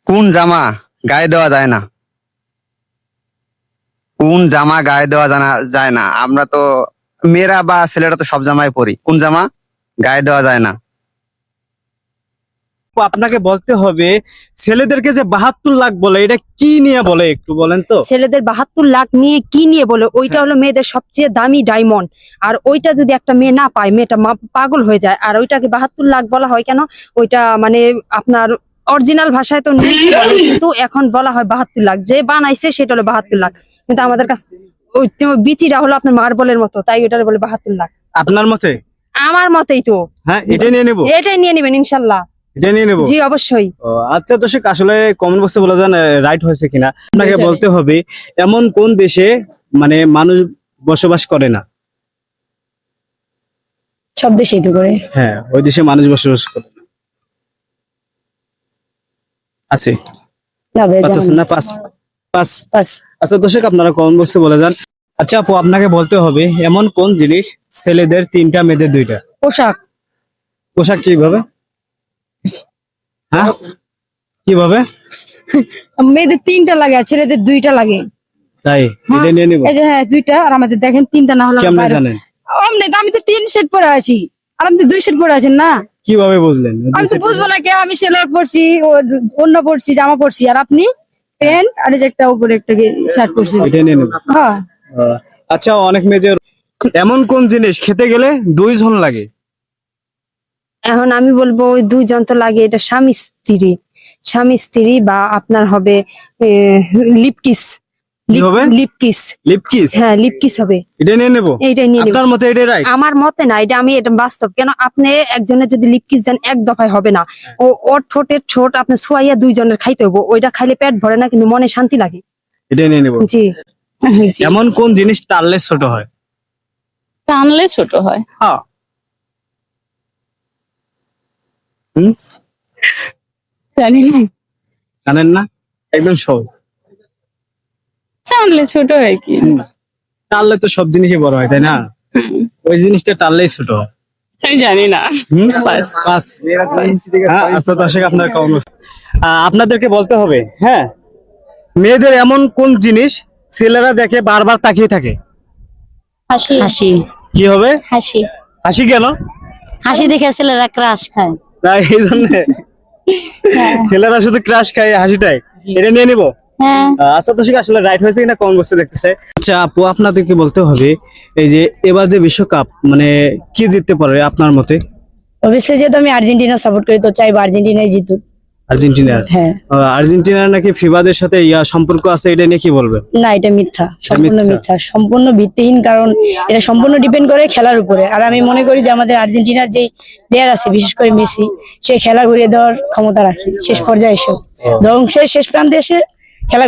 কোন জামা গায়ে দেওয়া যায় না? কোন জামা গায়ে দেওয়া যায় না? আমরা তো মেয়েরা বা ছেলেরা তো সব জামাই পরি। কোন জামা গায়ে দেওয়া যায় না? আপনাকে বলতে হবে ছেলেদেরকে যে 72 লাখ বলে এটা কি নিয়ে বলে একটু বলেন তো। ছেলেদের 72 লাখ নিয়ে কি নিয়ে বলে? ওইটা হলো মেয়েদের সবচেয়ে দামি ডায়মন্ড। আর ওইটা যদি একটা মেয়ে না পায়, মেয়েটা পাগল হয়ে যায়। আর ওইটাকে 72 লাখ বলা হয় কেন? ওইটা মানে আপনার অরিজিনাল ভাষায় তো নীল বলে, কিন্তু এখন বলা হয় 72 লাখ। যে বানাইছে সেটা হলো 72 লাখ, কিন্তু আমাদের কাছে ওই বিচিটা হলো আপনার মার্বলের মতো, তাই ওইটা বলে 72 লাখ। আপনার মতে? আমার মতেই তো। হ্যাঁ, এটা নিয়ে নেব। এটাই নিয়ে নেবেন ইনশাল্লাহ। এটা নিয়ে নেব। জি অবশ্যই। ও, আচ্ছা দর্শক, আসলে কমেন্ট বক্সে বলে যান রাইট হয়েছে কিনা। আপনাকে বলতে হবে এমন কোন দেশে মানে মানুষ বসবাস করে না? সব দেশেই তো করে। হ্যাঁ, ওই দেশে মানুষ বসবাস করে না। আছে না ভাই, পাচ্ছেন না? Pass pass. বাস। আচ্ছা দর্শক, আপনারা কমেন্ট বক্সে বলে যান। আচ্ছা আপু, আপনাকে বলতে হবে এমন কোন জিনিস ছেলেদের 3টা মেয়েদের 2টা? পোশাক। পোশাক কিভাবে? হ্যাঁ, কিভাবে? মেয়েদের 3টা লাগে আর ছেলেদের 2টা লাগে। তাই এটা নিয়ে নিব। এই যে হ্যাঁ 2টা, আর আমাদের দেখেন 3টা না হলে কেমনে জানেন? আমি তো 3 সেট পরে আছি, আর আমি তো 2 সেট পরে আছেন না। কিভাবে বুঝলেন? আমি তো বুঝবো না কে? আমি সেলার পরছি, অন্য পরছি, জামা পরছি, আর আপনি প্যান্ট আর এই যে একটা উপরে একটা শার্ট পরছি। এটা নিয়ে নেব। হ্যাঁ, আচ্ছা, অনেক মেয়েদের এমন কোন জিনিস খেতে গেলে 2 জন লাগে? এখন আমি বলবো ওই 2 জন তো লাগে, এটা স্বামী স্ত্রী। স্বামী স্ত্রী বা আপনার হবে লিপকিস। কি হবে? লিপকিস। Lip kiss. হ্যাঁ, লিপকিস হবে। এটা নিয়ে নেব। এইটাই নিয়ে নেব। আপনার মতে এটা রাইট? আমার মতে না, এটা এটা বাস্তব। কেন আপনি একজনের যদি লিপকিস দেন এক দফায় হবে না। ওর ঠোঁটের ঠোঁট আপনি ছোঁয়াইয়া 2 জনের খাইতে হবো। ওইটা খাইলে পেট ভরে না, কিন্তু মনে শান্তি লাগে। এটা নিয়ে নেব। জি। এমন কোন জিনিস টানলে ছোট হয়? টানলে ছোট হয়? হ্যাঁ। হুম, জানি না। জানেন না? একদম সহজ। টানলে ছোট হয় কি? টানলে তো সব জিনিসই বড় হয়, তাই না? ওই জিনিসটা টানলেই ছোট হয়। আমি জানি না। পাস। হ্যাঁ, আচ্ছা দর্শক, আপনার কমেন্ট বক্স আপনাদেরকে বলতে হবে। হ্যাঁ, মেয়েদের এমন কোন জিনিস ছেলেরা দেখে বারবার তাকিয়ে থাকে? হাসি। হাসি। কি হবে? হাসি। হাসি কেন? হাসি দেখে ছেলেরা ক্রাশ খায়। তাই এই জন্য ছেলেরা শুধু ক্রাশ খায় হাসিটাই। এটা নিয়ে নিব। হ্যাঁ। আচ্ছা দর্শক, আসলে রাইট হয়েছে কিনা কমেন্ট বক্সে দেখতেছে। আচ্ছা আপু, আপনাদেরকে বলতে হবে এই যে এবার যে বিশ্বকাপ মানে কি জিততে পারে আপনার মতে? অবশ্যই যেহেতু আমি আর্জেন্টিনা সাপোর্ট করি, তো চাইবো আর্জেন্টিনাই জিতুক। আর্জেন্টিনার? হ্যাঁ। আর্জেন্টিনার নাকি ফিফাদের সাথে সম্পর্ক আছে, এটা নিয়ে কি বলবেন? না, এটা মিথ্যা, সম্পূর্ণ মিথ্যা। মিথ্যা, সম্পূর্ণ ভিত্তিহীন। কারণ এটা সম্পূর্ণ ডিপেন্ড করে খেলার উপরে। আর আমি মনে করি যে আমাদের আর্জেন্টিনার যে প্লেয়ার আছে, বিশেষ করে মেসি, সে খেলা ঘুরিয়ে দেওয়ার ক্ষমতা রাখে। শেষ পর্যায়ে এসে ধ্বংসের শেষ প্রান্তে এসে খেলা